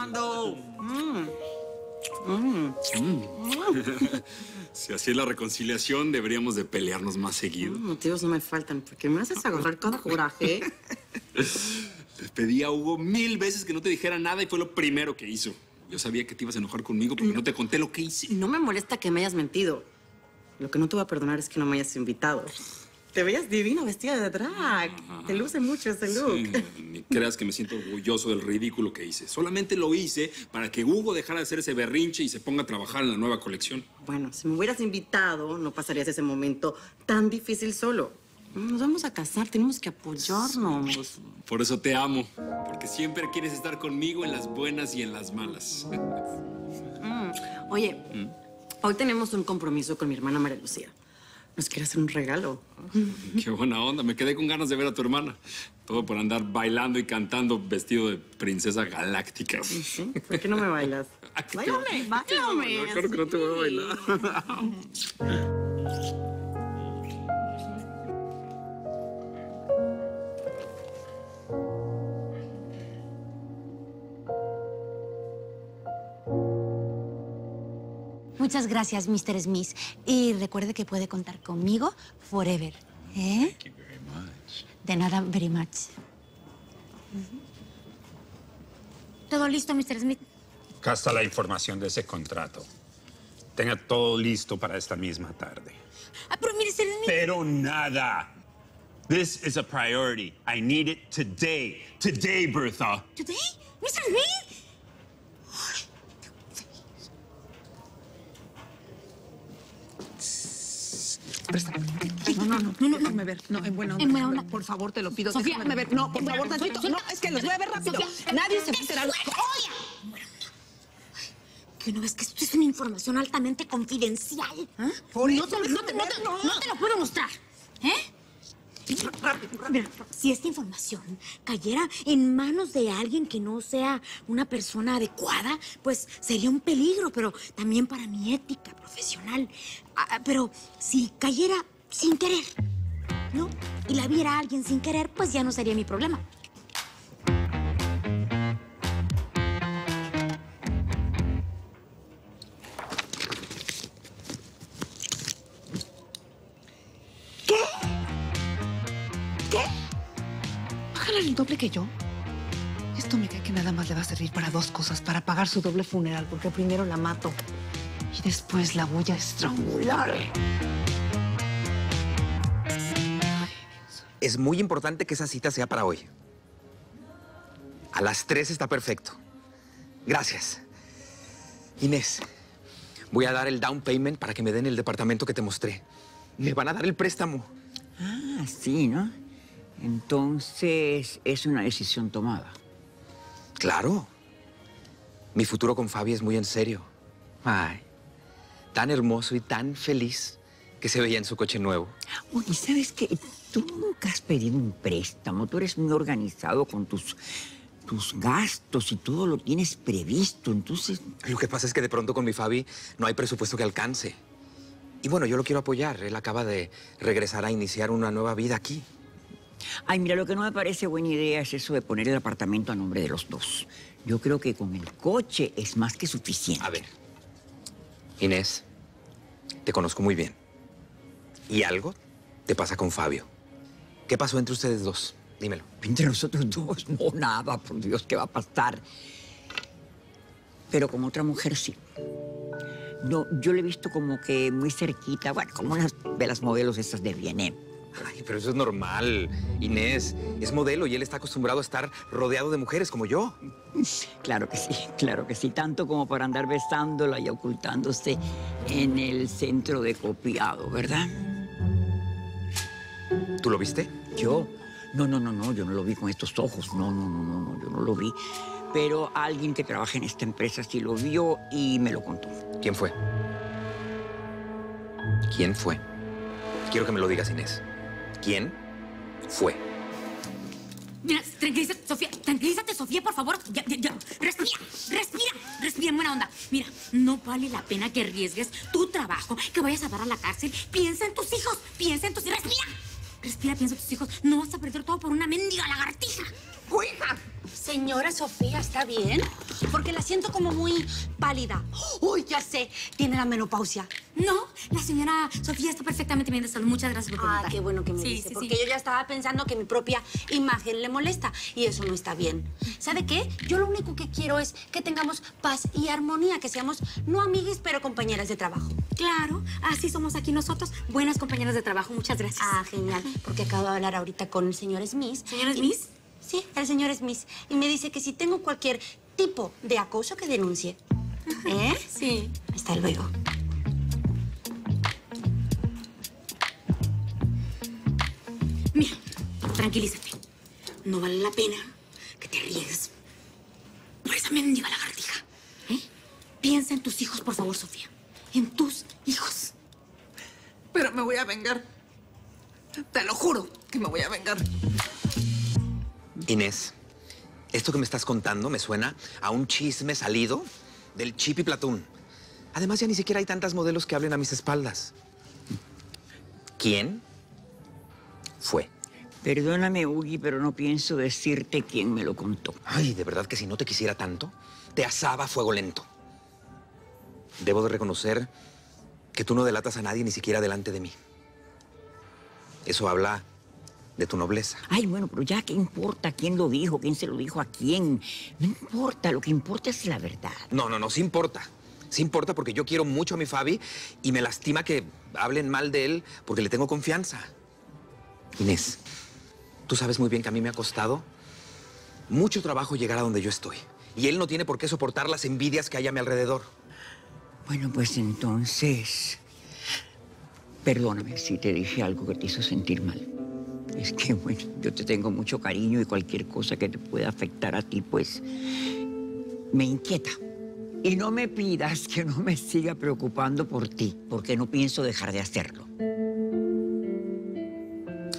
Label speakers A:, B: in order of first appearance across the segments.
A: Armando.
B: Si así es la reconciliación, deberíamos de pelearnos más seguido.
A: Motivos no me faltan, porque me haces agarrar cada coraje.
B: Le pedí a Hugo 1000 veces que no te dijera nada y fue lo primero que hizo. Yo sabía que te ibas a enojar conmigo porque no te conté lo que hice.
A: No me molesta que me hayas mentido. Lo que no te voy a perdonar es que no me hayas invitado. Te veías divino vestida de drag. Te luce mucho ese look.
B: Sí, ni creas que me siento orgulloso del ridículo que hice. Solamente lo hice para que Hugo dejara de hacer ese berrinche y se ponga a trabajar en la nueva colección.
A: Bueno, si me hubieras invitado, no pasarías ese momento tan difícil solo. Nos vamos a casar, tenemos que apoyarnos.
B: Por eso te amo, porque siempre quieres estar conmigo en las buenas y en las malas.
A: Oye, hoy tenemos un compromiso con mi hermana María Lucía. Nos quiere hacer un regalo.
B: Qué buena onda, me quedé con ganas de ver a tu hermana. Todo por andar bailando y cantando vestido de princesa galáctica.
A: ¿Sí? ¿Por qué no me bailas? Báilame, báilame.
B: No, claro que no te voy a bailar.
C: Muchas gracias, Mr. Smith. Y recuerde que puede contar conmigo forever. ¿Eh?
D: Thank you very much.
C: De nada, very much. ¿Todo listo, Mr. Smith?
D: Acá está la información de ese contrato. Tenga todo listo para esta misma tarde.
C: Ah, pero mire, Mr. Smith.
D: Pero nada. This is a priority. I need it today. Today, Bertha.
C: ¿Today? ¿Mr. Smith?
E: No, me ver. No, en buena onda.
C: En buena onda.
E: Por favor, te lo pido.
C: Sofía.
E: Déjame ver. No, por favor, tantito. No, es que los voy a ver rápido.
C: Sofía.
E: Nadie se va a enterar.
C: ¿Que no ves que esto es una información altamente confidencial? ¿Ah?
E: Por
C: No
E: eso,
C: te lo puedo mostrar. ¿Eh?
E: Rápido.
C: Mira, si esta información cayera en manos de alguien que no sea una persona adecuada, pues sería un peligro, pero también para mi ética profesional. Pero si cayera sin querer, ¿no? Y la viera alguien sin querer, pues ya no sería mi problema.
E: Págale el doble que yo. Esto me cae que nada más le va a servir para dos cosas. Para pagar su doble funeral, porque primero la mato y después la voy a estrangular.
F: Es muy importante que esa cita sea para hoy. A las 3 está perfecto. Gracias. Inés, voy a dar el down payment para que me den el departamento que te mostré. Me van a dar el préstamo.
G: Ah, sí, ¿no? Entonces, es una decisión tomada.
F: Claro. Mi futuro con Fabi es muy en serio. Ay, tan hermoso y tan feliz que se veía en su coche nuevo.
G: Oye, ¿sabes qué? Tú nunca has pedido un préstamo. Tú eres muy organizado con tus gastos y todo lo tienes previsto. Entonces...
F: Lo que pasa es que de pronto con mi Fabi no hay presupuesto que alcance. Y bueno, yo lo quiero apoyar. Él acaba de regresar a iniciar una nueva vida aquí.
G: Ay, mira, lo que no me parece buena idea es eso de poner el apartamento a nombre de los dos. Yo creo que con el coche es más que suficiente.
F: A ver, Inés, te conozco muy bien. Y algo te pasa con Fabio. ¿Qué pasó entre ustedes dos? Dímelo.
G: Entre nosotros dos, no, nada, por Dios, ¿qué va a pasar? Pero con otra mujer sí. No, yo le he visto como que muy cerquita, bueno, como unas de las modelos estas de B&M.
F: Ay, pero eso es normal. Inés es modelo y él está acostumbrado a estar rodeado de mujeres como yo.
G: Claro que sí, tanto como para andar besándola y ocultándose en el centro de copiado, ¿verdad?
F: ¿Tú lo viste?
G: ¿Yo? No, yo no lo vi con estos ojos, no, yo no lo vi. Pero alguien que trabaja en esta empresa sí lo vio y me lo contó.
F: ¿Quién fue? ¿Quién fue? Quiero que me lo digas, Inés. ¿Quién fue?
C: Mira, tranquilízate, Sofía, por favor. Ya. Respira en buena onda. Mira, no vale la pena que arriesgues tu trabajo, que vayas a dar a la cárcel. Piensa en tus hijos, Respira, piensa en tus hijos. No vas a perder todo por una mendiga lagartija.
E: ¡Cuija!
C: Señora Sofía, ¿está bien? Porque la siento como muy pálida. ¡Uy, ya sé! Tiene la menopausia.
H: No, la señora Sofía está perfectamente bien de salud. Muchas gracias por preguntar.
C: Ah, qué bueno que me dice, porque yo ya estaba pensando que mi propia imagen le molesta y eso no está bien. ¿Sabe qué? Yo lo único que quiero es que tengamos paz y armonía, que seamos no amigues, pero compañeras de trabajo.
H: Claro, así somos aquí nosotros, buenas compañeras de trabajo. Muchas gracias.
C: Ah, genial, porque acabo de hablar ahorita con el señor Smith.
H: ¿Señor Smith?
C: Sí, el señor Smith. Y me dice que si tengo cualquier tipo de acoso, que denuncie. ¿Eh?
H: Sí.
C: Hasta luego.
H: Mira, tranquilízate. No vale la pena que te arriesgues por esa mendiga lagartija. ¿Eh? Piensa en tus hijos, por favor, Sofía. En tus hijos.
E: Pero me voy a vengar. Te lo juro que me voy a vengar.
F: Inés, esto que me estás contando me suena a un chisme salido del Chip y Platón. Además, ya ni siquiera hay tantas modelos que hablen a mis espaldas. ¿Quién fue?
G: Perdóname, Ugi, pero no pienso decirte quién me lo contó.
F: Ay, de verdad que si no te quisiera tanto, te asaba a fuego lento. Debo de reconocer que tú no delatas a nadie ni siquiera delante de mí. Eso habla de tu nobleza.
G: Ay, bueno, pero ya, ¿qué importa quién lo dijo? ¿Quién se lo dijo a quién? No importa, lo que importa es la verdad.
F: No, sí importa. Sí importa porque yo quiero mucho a mi Fabi y me lastima que hablen mal de él porque le tengo confianza. Inés, tú sabes muy bien que a mí me ha costado mucho trabajo llegar a donde yo estoy. Y él no tiene por qué soportar las envidias que hay a mi alrededor.
G: Bueno, pues entonces, perdóname si te dije algo que te hizo sentir mal. Es que, bueno, yo te tengo mucho cariño y cualquier cosa que te pueda afectar a ti, pues, me inquieta. Y no me pidas que no me siga preocupando por ti, porque no pienso dejar de hacerlo.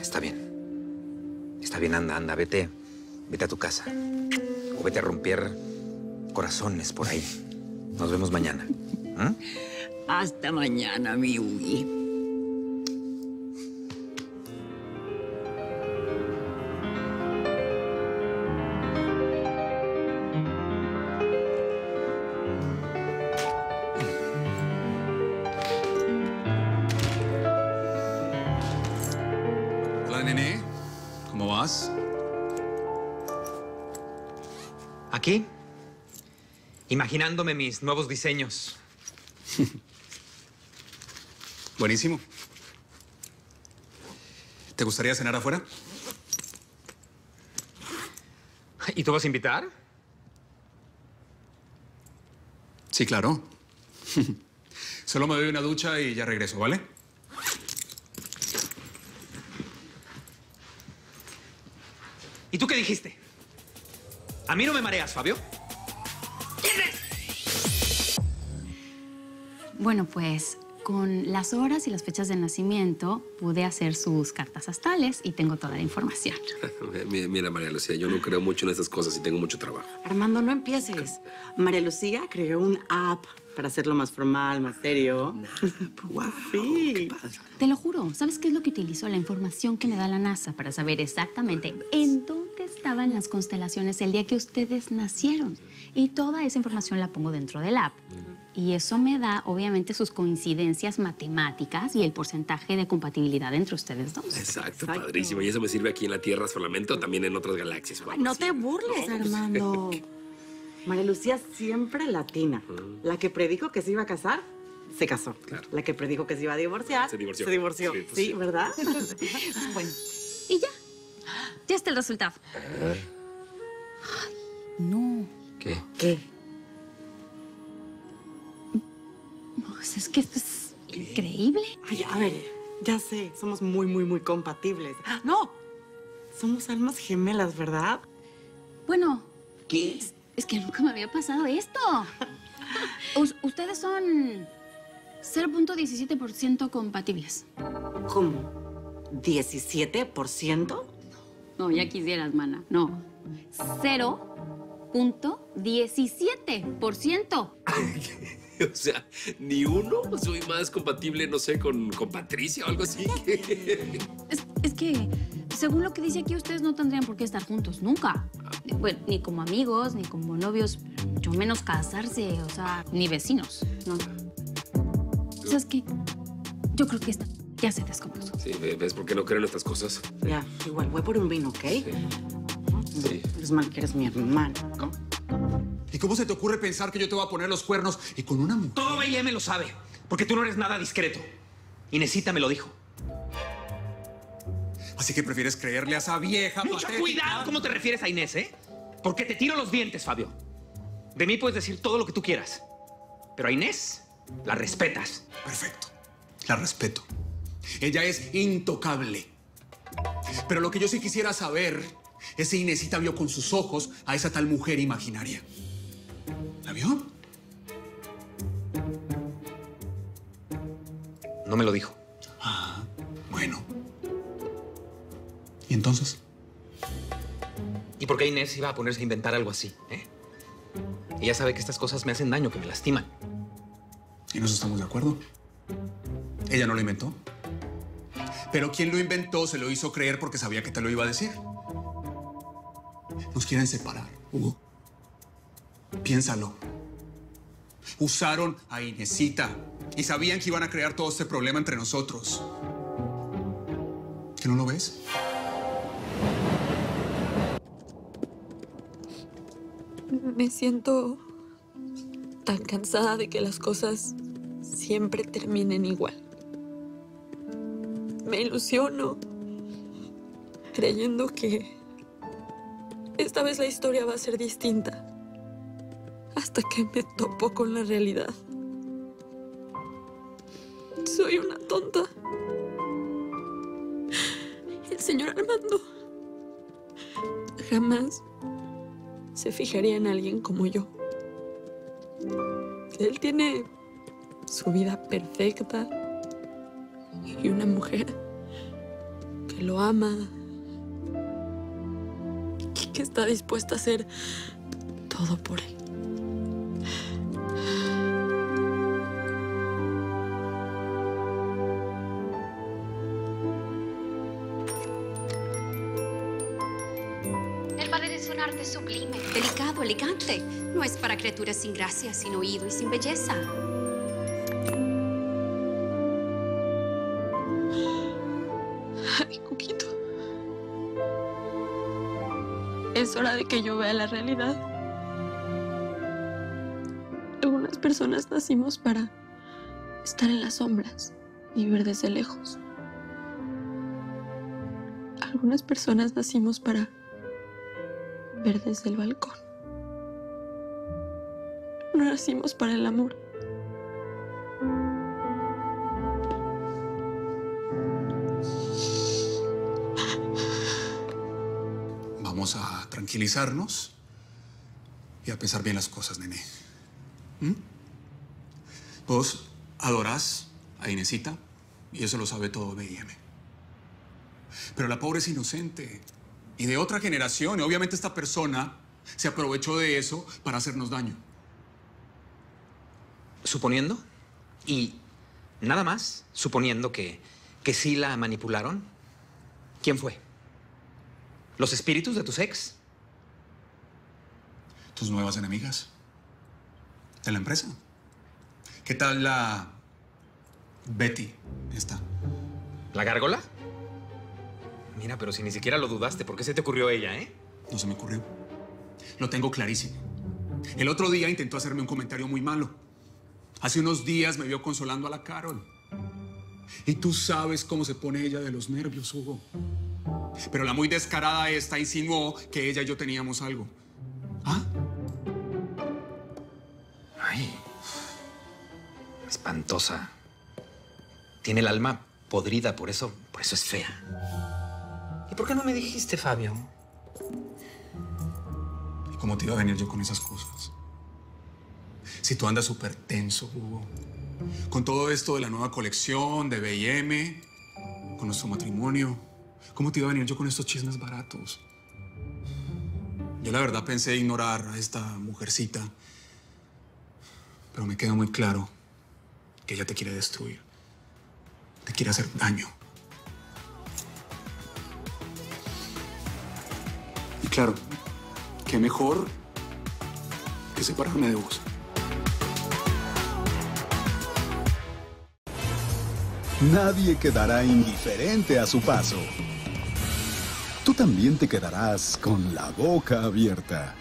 F: Está bien. Está bien, anda, vete a tu casa. O vete a romper corazones por ahí. Nos vemos mañana.
G: Hasta mañana, mi Ugi.
B: Hola, nene. ¿Cómo vas?
F: Aquí, imaginándome mis nuevos diseños.
B: Buenísimo. ¿Te gustaría cenar afuera?
F: ¿Y tú vas a invitar?
B: Sí, claro. Solo me doy una ducha y ya regreso, ¿vale?
F: ¿Y tú qué dijiste? A mí no me mareas, Fabio.
I: Bueno, pues con las horas y las fechas de nacimiento pude hacer sus cartas astrales y tengo toda la información.
J: Mira, María Lucía, yo no creo mucho en estas cosas y tengo mucho trabajo.
A: Armando, no empieces. María Lucía creó un app para hacerlo más formal, más serio.
J: Wow,
A: Sí.
J: qué padre.
I: Te lo juro, ¿sabes qué es lo que utilizo? La información que me da la NASA para saber exactamente en dónde estaban las constelaciones el día que ustedes nacieron. Y toda esa información la pongo dentro del app. Y eso me da, obviamente, sus coincidencias matemáticas y el porcentaje de compatibilidad entre ustedes dos.
J: Exacto, padrísimo. ¿Y eso me sirve aquí en la Tierra solamente o también en otras galaxias? o algo
A: No
J: así?
A: te burles, Armando. María Lucía siempre latina. La que predijo que se iba a casar, se casó.
J: Claro.
A: La que predijo que se iba a divorciar,
J: Se divorció.
A: Se divorció.
J: Sí, pues
A: Sí,
J: sí.
A: ¿verdad?
I: Bueno, y ya. Ya está el resultado. Ay, no.
J: ¿Qué?
A: ¿Qué?
I: Pues es que esto es increíble.
A: Ay, a ver, ya sé, somos muy, muy, muy compatibles. ¡No! Somos almas gemelas, ¿verdad?
I: Bueno,
G: ¿Qué?
I: es que nunca me había pasado esto. Ustedes son 0.17% compatibles.
A: ¿Cómo? ¿17%?
I: No, ya quisieras, mana. No. 0.17%.
J: O sea, ni uno. Soy más compatible, no sé, con Patricia o algo así.
I: Es que según lo que dice aquí, ustedes no tendrían por qué estar juntos, nunca. Bueno, ni como amigos, ni como novios, mucho menos casarse, o sea, ni vecinos, ¿no? ¿Sabes qué? Yo creo que esta ya se descompuso.
J: Sí, ¿ves por qué no creo en estas cosas?
A: Ya, igual, voy por un vino, ¿ok?
J: Sí.
A: Es mal que eres mi hermano.
F: ¿Cómo?
K: ¿Y cómo se te ocurre pensar que yo te voy a poner los cuernos y con una mujer?
F: Todo B&M lo sabe, porque tú no eres nada discreto. Inesita me lo dijo.
K: Así que prefieres creerle a esa vieja
F: Mucho
K: patética.
F: cuidado cómo te refieres a Inés, ¿eh? Porque te tiro los dientes, Fabio. De mí puedes decir todo lo que tú quieras. Pero a Inés la respetas.
K: Perfecto. La respeto. Ella es intocable. Pero lo que yo sí quisiera saber es si Inesita vio con sus ojos a esa tal mujer imaginaria. ¿La vio?
F: No me lo dijo.
K: Ah, bueno. ¿Y entonces?
F: ¿Y por qué Inés iba a ponerse a inventar algo así, eh? Ella sabe que estas cosas me hacen daño, que me lastiman.
K: ¿Y nos estamos de acuerdo? Ella no lo inventó. Pero quien lo inventó se lo hizo creer porque sabía que te lo iba a decir. Nos quieren separar, Hugo. Piénsalo. Usaron a Inesita y sabían que iban a crear todo este problema entre nosotros. ¿Que no lo ves?
L: Me siento tan cansada de que las cosas siempre terminen igual. Me ilusiono creyendo que esta vez la historia va a ser distinta. Hasta que me topo con la realidad. Soy una tonta. El señor Armando jamás se fijaría en alguien como yo. Él tiene su vida perfecta y una mujer que lo ama y que está dispuesta a hacer todo por él.
H: El ballet es un arte sublime, delicado, elegante. No es para criaturas sin gracia, sin oído y sin belleza.
L: Ay, Cuquito. Es hora de que yo vea la realidad. Algunas personas nacimos para estar en las sombras y ver desde lejos. Algunas personas nacimos para ver desde el balcón. No nacimos para el amor.
K: Vamos a tranquilizarnos y a pensar bien las cosas, nene. ¿Mm? Vos adorás a Inesita y eso lo sabe todo B&M. Pero la pobre es inocente y de otra generación. Y obviamente esta persona se aprovechó de eso para hacernos daño.
F: Suponiendo, y nada más, suponiendo que sí la manipularon, ¿quién fue? ¿Los espíritus de tus ex?
K: Tus nuevas enemigas de la empresa. ¿Qué tal la Betty esta?
F: ¿La gárgola? Mira, pero si ni siquiera lo dudaste, ¿por qué se te ocurrió ella, eh?
K: No se me ocurrió. Lo tengo clarísimo. El otro día intentó hacerme un comentario muy malo. Hace unos días me vio consolando a la Carol. Y tú sabes cómo se pone ella de los nervios, Hugo. Pero la muy descarada esta insinuó que ella y yo teníamos algo. ¿Ah?
F: Ay, espantosa. Tiene el alma podrida, por eso es fea. ¿Y por qué no me dijiste, Fabio?
K: ¿Y cómo te iba a venir yo con esas cosas? Si tú andas súper tenso, Hugo. Con todo esto de la nueva colección, de B&M, con nuestro matrimonio, ¿cómo te iba a venir yo con estos chismes baratos? Yo la verdad pensé ignorar a esta mujercita, pero me queda muy claro que ella te quiere destruir. Te quiere hacer daño. Y claro, qué mejor que separarme de vos.
M: Nadie quedará indiferente a su paso. Tú también te quedarás con la boca abierta.